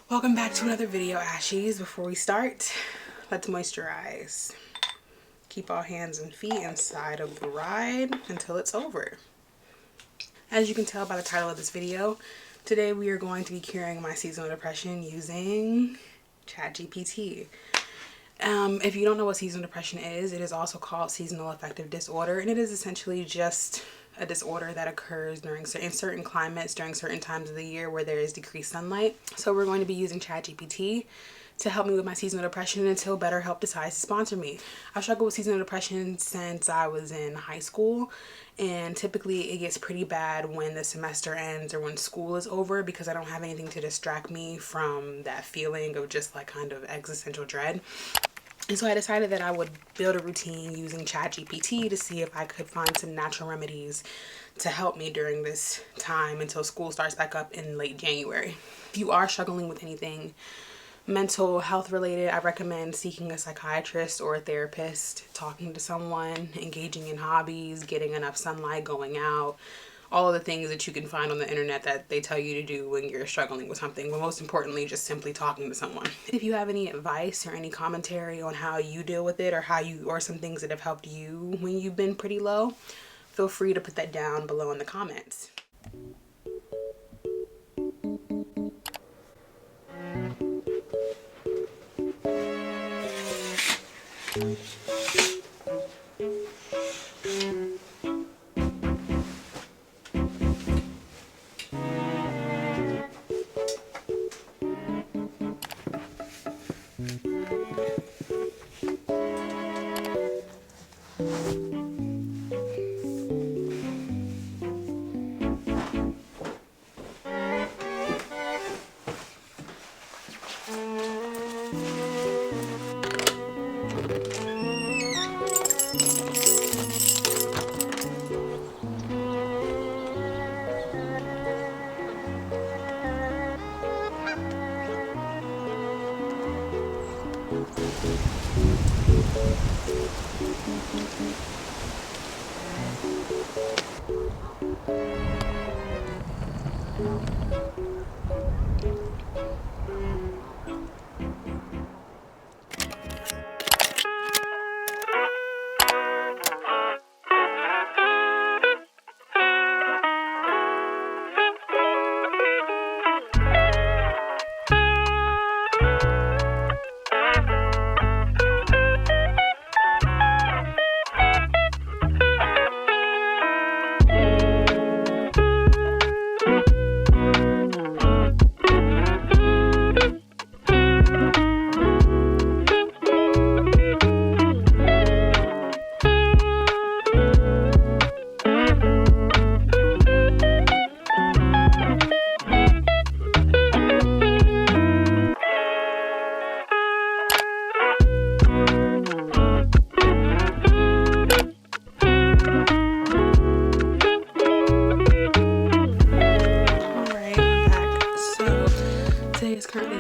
Welcome back to another video, Ashies. Before we start, let's moisturize. Keep all hands and feet inside of the ride until it's over. As you can tell by the title of this video, today we are going to be curing my seasonal depression using Chatgpt. If you don't know what seasonal depression is, it is also called seasonal affective disorder, and it is essentially just a disorder that occurs during certain climates during certain times of the year where there is decreased sunlight. So we're going to be using Chatgpt to help me with my seasonal depression until BetterHelp decides to sponsor me. I've struggled with seasonal depression since I was in high school, and typically it gets pretty bad when the semester ends or when school is over because I don't have anything to distract me from that feeling of just like kind of existential dread. And so I decided that I would build a routine using Chatgpt to see if I could find some natural remedies to help me during this time until school starts back up in late January. If you are struggling with anything mental health related, I recommend seeking a psychiatrist or a therapist, talking to someone, engaging in hobbies, getting enough sunlight, going out, all of the things that you can find on the internet that they tell you to do when you're struggling with something, but most importantly, just simply talking to someone. If you have any advice or any commentary on how you deal with it, or some things that have helped you when you've been pretty low, feel free to put that down below in the comments.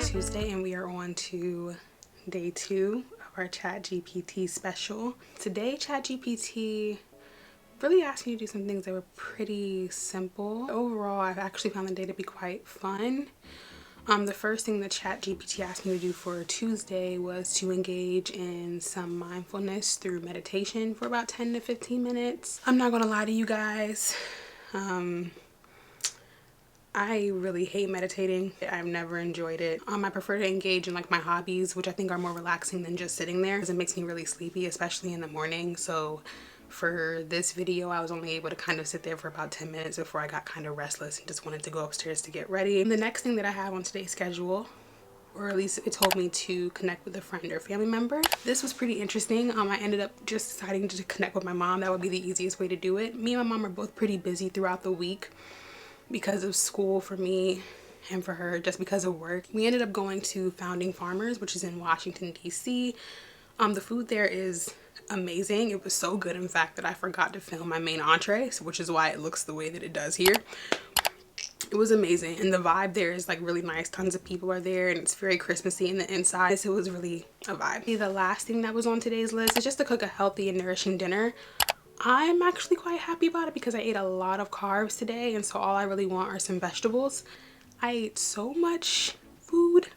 Tuesday, and we are on to day 2 of our Chatgpt special. Today, Chatgpt really asked me to do some things that were pretty simple. Overall, I've actually found the day to be quite fun. The first thing that Chatgpt asked me to do for Tuesday was to engage in some mindfulness through meditation for about 10 to 15 minutes. I'm not gonna lie to you guys. I really hate meditating. I've never enjoyed it. I prefer to engage in like my hobbies, which I think are more relaxing than just sitting there, because it makes me really sleepy, especially in the morning. So for this video, I was only able to kind of sit there for about 10 minutes before I got kind of restless and just wanted to go upstairs to get ready. And the next thing that I have on today's schedule, or at least it told me to connect with a friend or family member. This was pretty interesting. I ended up just deciding to connect with my mom. That would be the easiest way to do it. Me and my mom are both pretty busy throughout the week because of school for me and for her just because of work. We ended up going to Founding Farmers, which is in Washington, D.C. The food there is amazing. It was so good, in fact, that I forgot to film my main entree, which is why it looks the way that it does here. It was amazing, and the vibe there is like really nice. Tons of people are there, and it's very Christmassy in the inside, so it was really a vibe. The last thing that was on today's list is just to cook a healthy and nourishing dinner. I'm actually quite happy about it because I ate a lot of carbs today, and so all I really want are some vegetables. I ate so much food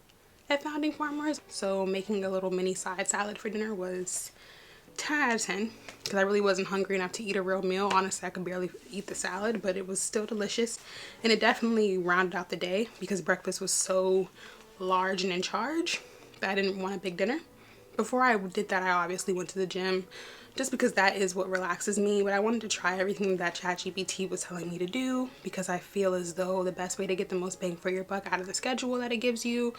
at Founding Farmers, so making a little mini side salad for dinner was 10 out of 10 because I really wasn't hungry enough to eat a real meal. Honestly, I could barely eat the salad, but it was still delicious, and it definitely rounded out the day because breakfast was so large and in charge that I didn't want a big dinner. Before I did that, I obviously went to the gym just because that is what relaxes me, but I wanted to try everything that Chatgpt was telling me to do because I feel as though the best way to get the most bang for your buck out of the schedule that it gives you,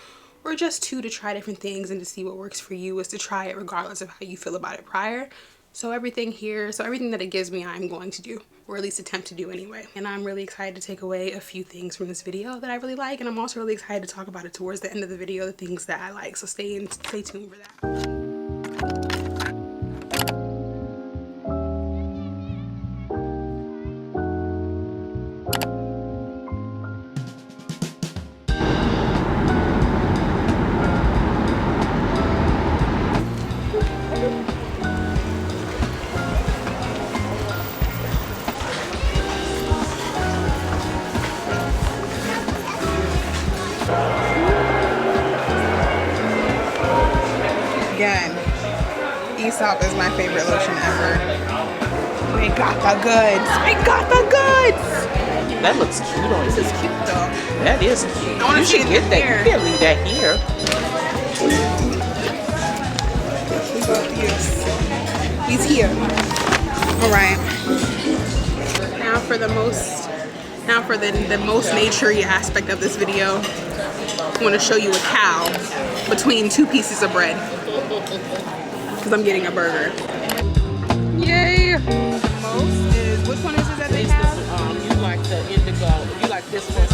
or just to try different things and to see what works for you, is to try it regardless of how you feel about it prior. So everything that it gives me, I'm going to do, or at least attempt to do anyway. And I'm really excited to take away a few things from this video that I really like, and I'm also really excited to talk about it towards the end of the video, the things that I like. So stay tuned for that. Again, Aesop is my favorite lotion ever. We got the goods. We got the goods. That looks cute on you. This is cute though. That is cute. I want to see it get that. here. You can't leave that here. We got these. He's here. All right. Now for the most nature-y aspect of this video, I want to show you a cow between two pieces of bread because I'm getting a burger. Yay! The most is, which one is it that they have? You like the indigo. You like this one.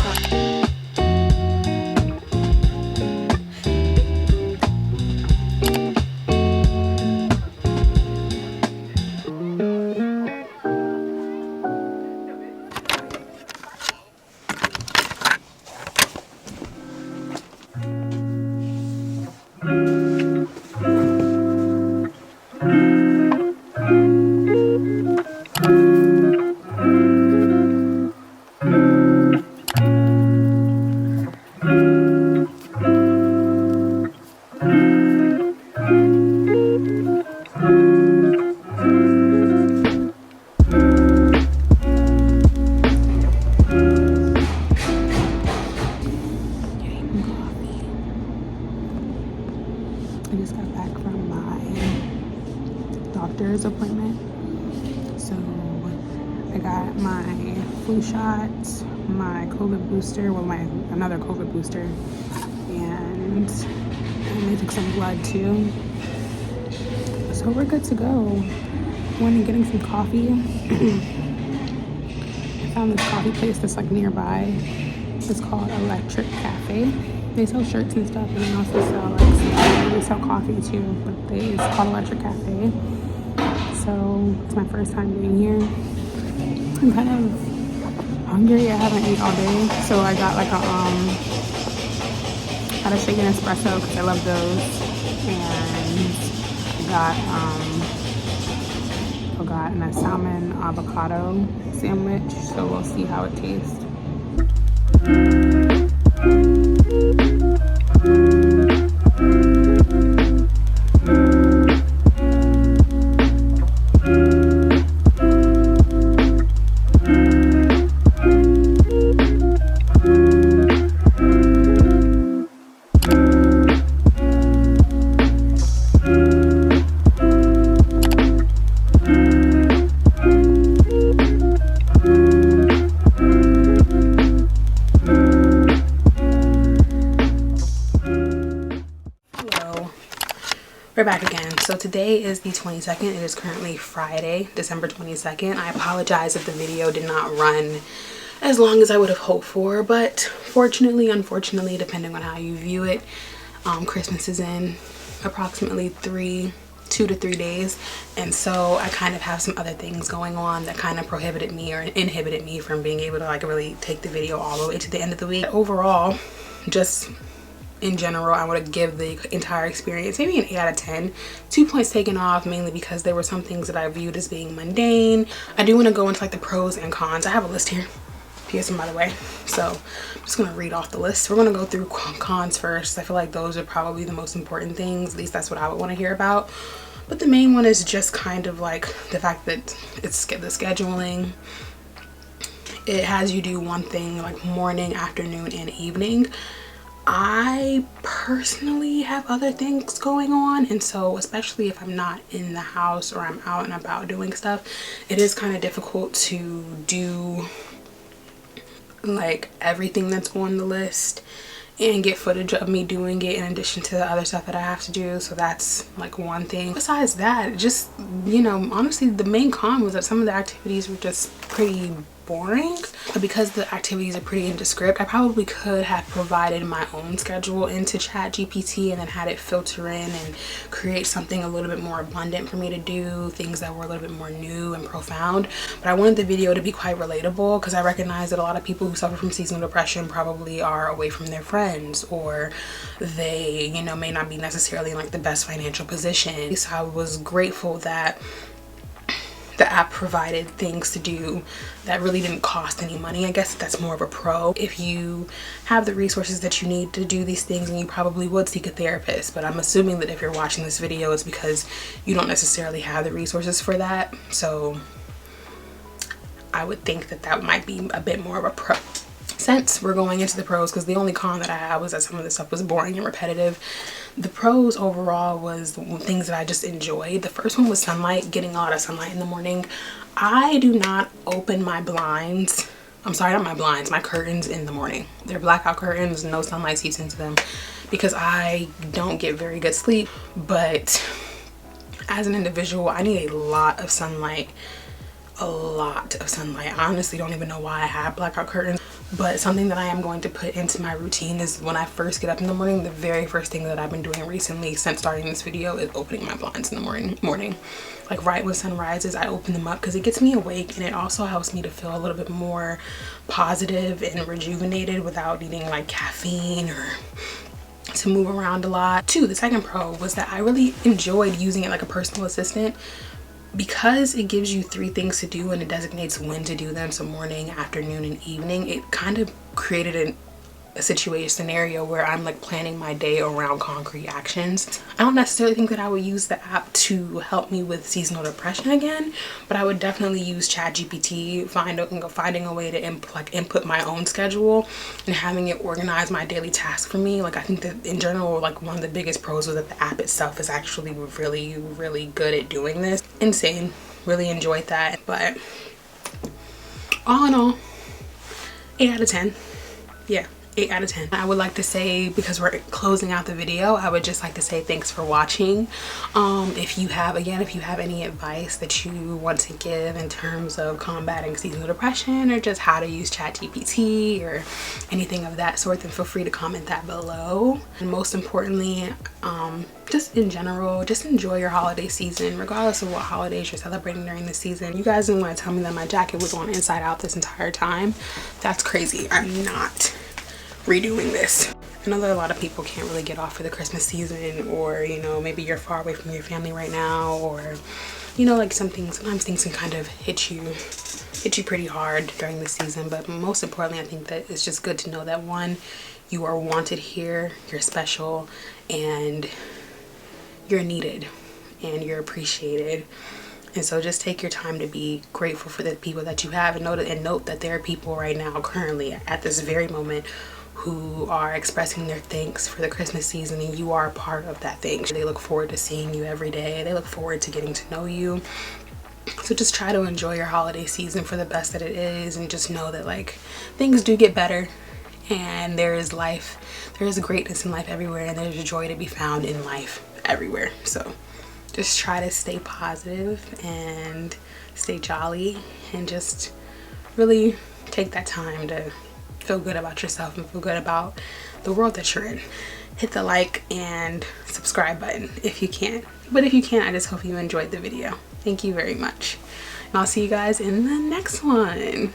I just got back from my doctor's appointment. So I got my flu shot, my COVID booster, well, another COVID booster, and they took some blood too. So we're good to go. Went and getting some coffee. I found this coffee place that's like nearby. It's called Electric Cafe. They sell shirts and stuff, and they also sell they sell coffee too, but it's called Electric Cafe. So it's my first time being here. I'm kind of hungry. I haven't eaten all day, so I got like got a shaken espresso because I love those, and got a salmon avocado sandwich. So we'll see how it tastes. We're back again. So today is the 22nd. It is currently Friday, December 22nd. I apologize if the video did not run as long as I would have hoped for, but fortunately, unfortunately, depending on how you view it, Christmas is in approximately 2 to 3 days, and so I kind of have some other things going on that kind of prohibited me or inhibited me from being able to like really take the video all the way to the end of the week. Overall, just in general, I would give the entire experience maybe an 8 out of 10. 2 points taken off, mainly because there were some things that I viewed as being mundane. I do want to go into like the pros and cons. I have a list here, PSM by the way, so I'm just gonna read off the list. We're gonna go through cons first. I feel like those are probably the most important things, at least that's what I would want to hear about. But the main one is just kind of like the fact that it's the scheduling. It has you do one thing like morning, afternoon, and evening. I personally have other things going on, and so especially if I'm not in the house or I'm out and about doing stuff, it is kind of difficult to do like everything that's on the list and get footage of me doing it in addition to the other stuff that I have to do. So that's like one thing. Besides that, just, you know, honestly the main con was that some of the activities were just pretty boring. But because the activities are pretty nondescript, I probably could have provided my own schedule into Chatgpt and then had it filter in and create something a little bit more abundant for me to do, things that were a little bit more new and profound. But I wanted the video to be quite relatable because I recognize that a lot of people who suffer from seasonal depression probably are away from their friends, or they, you know, may not be necessarily in like the best financial position. So I was grateful that the app provided things to do that really didn't cost any money. I guess that's more of a pro. If you have the resources that you need to do these things, and you probably would seek a therapist, but I'm assuming that if you're watching this video, it's because you don't necessarily have the resources for that. So I would think that that might be a bit more of a pro. Since we're going into the pros, because the only con that I had was that some of the stuff was boring and repetitive, the pros overall was the things that I just enjoyed. The first one was sunlight, getting a lot of sunlight in the morning. I do not open my blinds, I'm sorry, not my blinds, my curtains in the morning. They're blackout curtains, no sunlight seeps into them, because I don't get very good sleep. But as an individual, I need a lot of sunlight. A lot of sunlight. I honestly don't even know why I have blackout curtains, but something that I am going to put into my routine is when I first get up in the morning, the very first thing that I've been doing recently since starting this video is opening my blinds in the morning. Like right when sun rises, I open them up because it gets me awake, and it also helps me to feel a little bit more positive and rejuvenated without needing like caffeine or to move around a lot. Two, the second pro was that I really enjoyed using it like a personal assistant, because it gives you 3 things to do and it designates when to do them, so morning, afternoon, and evening. It kind of created a scenario where I'm like planning my day around concrete actions. I don't necessarily think that I would use the app to help me with seasonal depression again, but I would definitely use Chatgpt, finding a way to input my own schedule and having it organize my daily tasks for me. Like I think that in general, like one of the biggest pros was that the app itself is actually really, really good at doing this. Insane. Really enjoyed that. But all in all, 8 out of 10. Yeah. 8 out of 10. I would like to say, because we're closing out the video, I would just like to say thanks for watching. If you have any advice that you want to give in terms of combating seasonal depression, or just how to use Chatgpt or anything of that sort, then feel free to comment that below. And most importantly, just in general, just enjoy your holiday season regardless of what holidays you're celebrating during the season. You guys didn't want to tell me that my jacket was on inside out this entire time. That's crazy. I'm not redoing this. I know that a lot of people can't really get off for the Christmas season, or you know, maybe you're far away from your family right now, or you know, like sometimes things can kind of hit you pretty hard during the season. But most importantly, I think that it's just good to know that one, you are wanted here, you're special, and you're needed, and you're appreciated. And so just take your time to be grateful for the people that you have, and note that there are people right now currently at this very moment who are expressing their thanks for the Christmas season, and you are a part of that thing. They look forward to seeing you every day. They look forward to getting to know you. So just try to enjoy your holiday season for the best that it is, and just know that like things do get better, and there is life, there is greatness in life everywhere, and there's joy to be found in life everywhere. So just try to stay positive and stay jolly, and just really take that time to feel good about yourself and feel good about the world that you're in. Hit the like and subscribe button if you can. But if you can't, I just hope you enjoyed the video. Thank you very much. And I'll see you guys in the next one.